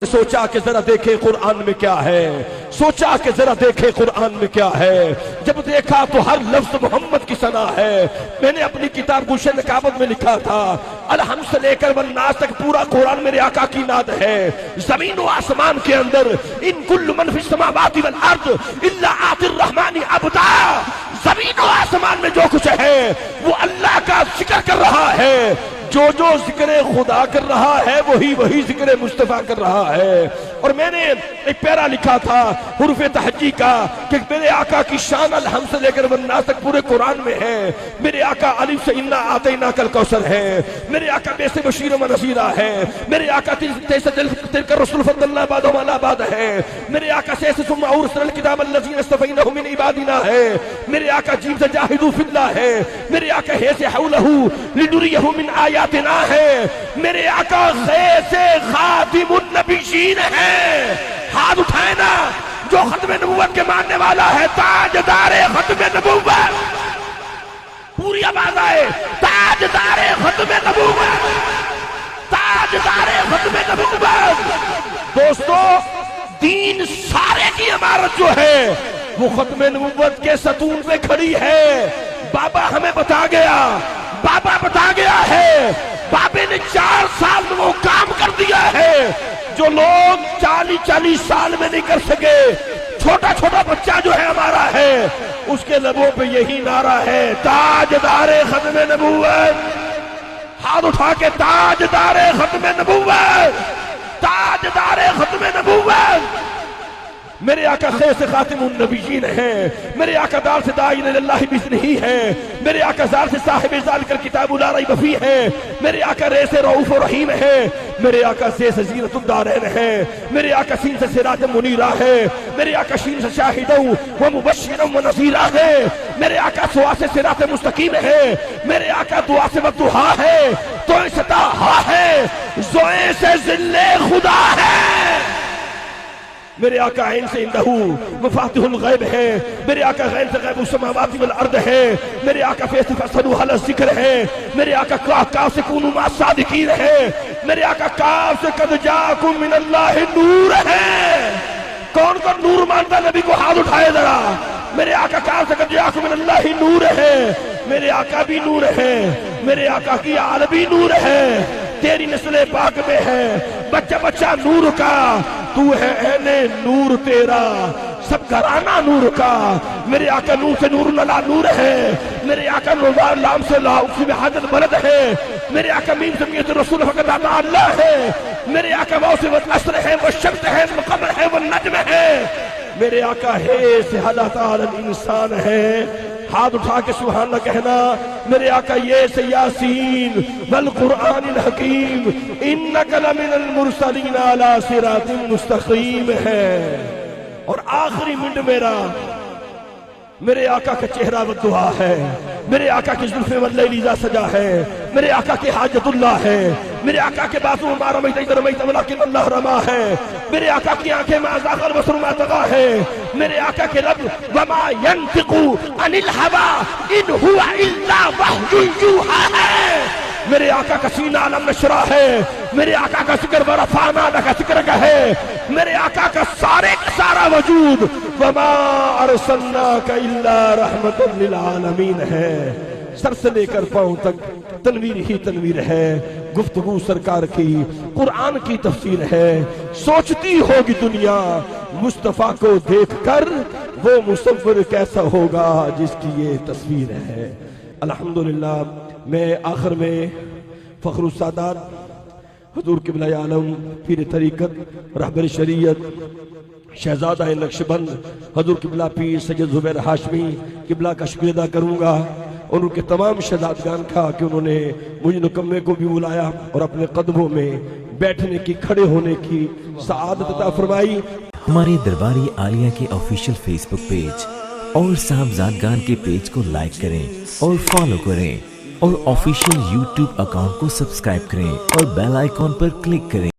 سوچا کہ ذرا دیکھے قرآن میں کیا ہے، سوچا کہ ذرا دیکھے قرآن میں کیا ہے۔ جب دیکھا تو ہر لفظ محمد کی ثنا ہے۔ میں نے اپنی کتاب گلشن کعبۃ میں لکھا تھا الحمد سے لے کر والناس تک پورا قرآن میرے آقا کی نعت ہے۔ زمین و آسمان کے اندر ان کل من فی السماوات والارض الا آتی الرحمن عبدا، زمین و آسمان میں جو کچھ ہے وہ اللہ کا ذکر کر رہا ہے۔ جو ذکر خدا کر رہا ہے وہی ذکر مصطفیٰ کر رہا ہے۔ اور میں نے ایک پیرا لکھا تھا حروف تہجی کا کہ میرے آقا کی شان الحمد سے لے کر والناس تک پورے قرآن میں ہے۔ میرے آقا الف سے انا اعطیناک الکوثر ہے، میرے آقا بے سے بشیر و نذیرہ ہے، میرے آقا تلک الرسل فضلنا بعضهم علی بعض ہے، میرے آقا سے ثم اورثنا الکتاب الذین اصطفیناہ من عبادنا ہے، میرے آقا جیم سے جاہدوا فی اللہ ہے، میرے آقا ہے سے حولہ لنریہ من آیاتنا ہے، میرے آقا خے سے خاتم النبیین ہے۔ ہاتھ اٹھائے نا جو ختم نبوت کے ماننے والا ہے، تاجدار ختم نبوت، پوری آواز آئے، تاجدار ختم نبوت، تاجدار ختم نبوت۔ دوستو دین سارے کی عمارت جو ہے وہ ختم نبوت کے ستون پہ کھڑی ہے۔ بابا ہمیں بتا گیا، بابا بتا گیا ہے، بابے نے 4 سال میں وہ کام کر دیا ہے جو لوگ 40 سال میں نہیں کر سکے۔ چھوٹا چھوٹا بچہ جو ہے ہمارا ہے، اس کے لبوں پہ یہی نعرہ ہے، تاجدار ختم نبوت۔ ہاتھ اٹھا کے تاجدار ختم نبوت، تاجدار ختم نبوت۔ میرے آقا خیر سے خاتم النبیین ہے، میرے آقا دار سے داعی اللہ بسن ہی ہے، میرے آقا زار سے صاحب ذالک الکتاب لا ریب فیہ ہے، میرے آقا رے سے رؤوف و رحیم ہے، میرے آقا سے زینت الدارین ہے، میرے آقا سین سے سراج منیرہ ہے، میرے آقا شین سے شاہدا و مبشرا و نذیرا ہے، میرے آقا سوا سے صراط مستقیم ہے، میرے آقا دعا سے والضحیٰ ہے، توئے سے طٰہٰ ہے، زوئے سے ظل خدا ہے، میرے آقا عین سے اندہو مفاتح الغیب ہے، میرے آقا غین سے غیب السماوات والارض ہے، میرے آقا فیس فصلو حل ذکر ہے، میرے آقا کاف سے کونو ما صادقین ہے، میرے آقا کاف سے قد جاکم من اللہ نور ہے۔ کون کون نور مانتا نبی کو ہاتھ اٹھائے ذرا۔ میرے آقا کاف سے قد جاکم من اللہ نور ہے، میرے آقا بھی نور ہے، میرے آقا کی آل بھی نور ہے، تیری نسل پاک میں ہے بچہ بچہ نور کا، تو ہے عین نور تیرا، سب گھرانہ نور کا۔ میرے آقا نور سے نور اللہ نور ہے، میرے آقا نور لام سے لا اقسم بہذا البلد ہے، میرے آقا میم سے میت رسول فقط آتا اللہ ہے، میرے آقا واو سے والعصر ہے، والشمس ہے، والقمر ہے، والنجم ہے، میرے آقا ہے سے اللہ تعالی الانسان ہے۔ ہاتھ اٹھا کے سبحان اللہ کہنا، میرے آقا یہ سے یاسین والقرآن الحکیم انک لمن المرسلین علی صراط مستقیم ہے۔ اور آخری منٹ میرے آقا کا چہرہ والدعا ہے، میرے آقا کی زلف واللیل اذا سجا ہے، میرے آقا کی حاجت اللہ ہے، میرے آقا کے بازو ما رمیت اذ رمیت ولکن اللہ رما ہے، میرے آقا کی آنکھیں ما زاغ البصر ما طغی ہے، میرے آقا کے لب وما ينطق عن الهوى ان هو الا وحی یوحی ہے، میرے آقا کا سینہ علم نشرہ ہے، میرے آقا کا ذکر ورفعنا لک ذکرک ہے، میرے آقا کا سارے کا سارا وجود وما ارسلناک الا رحمت للعالمین ہے۔ سر سے لے کر پاؤں تک تنویر ہی تنویر ہے، گفتگو سرکار کی قرآن کی تفسیر ہے۔ سوچتی ہوگی دنیا مصطفیٰ کو دیکھ کر وہ مصور کیسا ہوگا جس کی یہ تصویر ہے۔ الحمدللہ میں آخر میں فخر السادات حضور قبلہ عالم پیر طریقت رہبر شریعت شہزادہ نقشبند حضور قبلہ پیر سید زبیر ہاشمی قبلہ کا شکر ادا کروں گا، اور ان کے تمام شہزادگان کا کہ انہوں نے مجھے نکمے کو بھی بلایا اور اپنے قدموں میں بیٹھنے کی کھڑے ہونے کی سعادت عطا فرمائی۔ ہمارے درباری عالیہ کے آفیشیل فیس بک پیج اور صاحبزادگان کے پیج کو لائک کریں اور فالو کریں، اور آفیشیل یوٹیوب اکاؤنٹ کو سبسکرائب کریں اور بیل آئیکن پر کلک کریں۔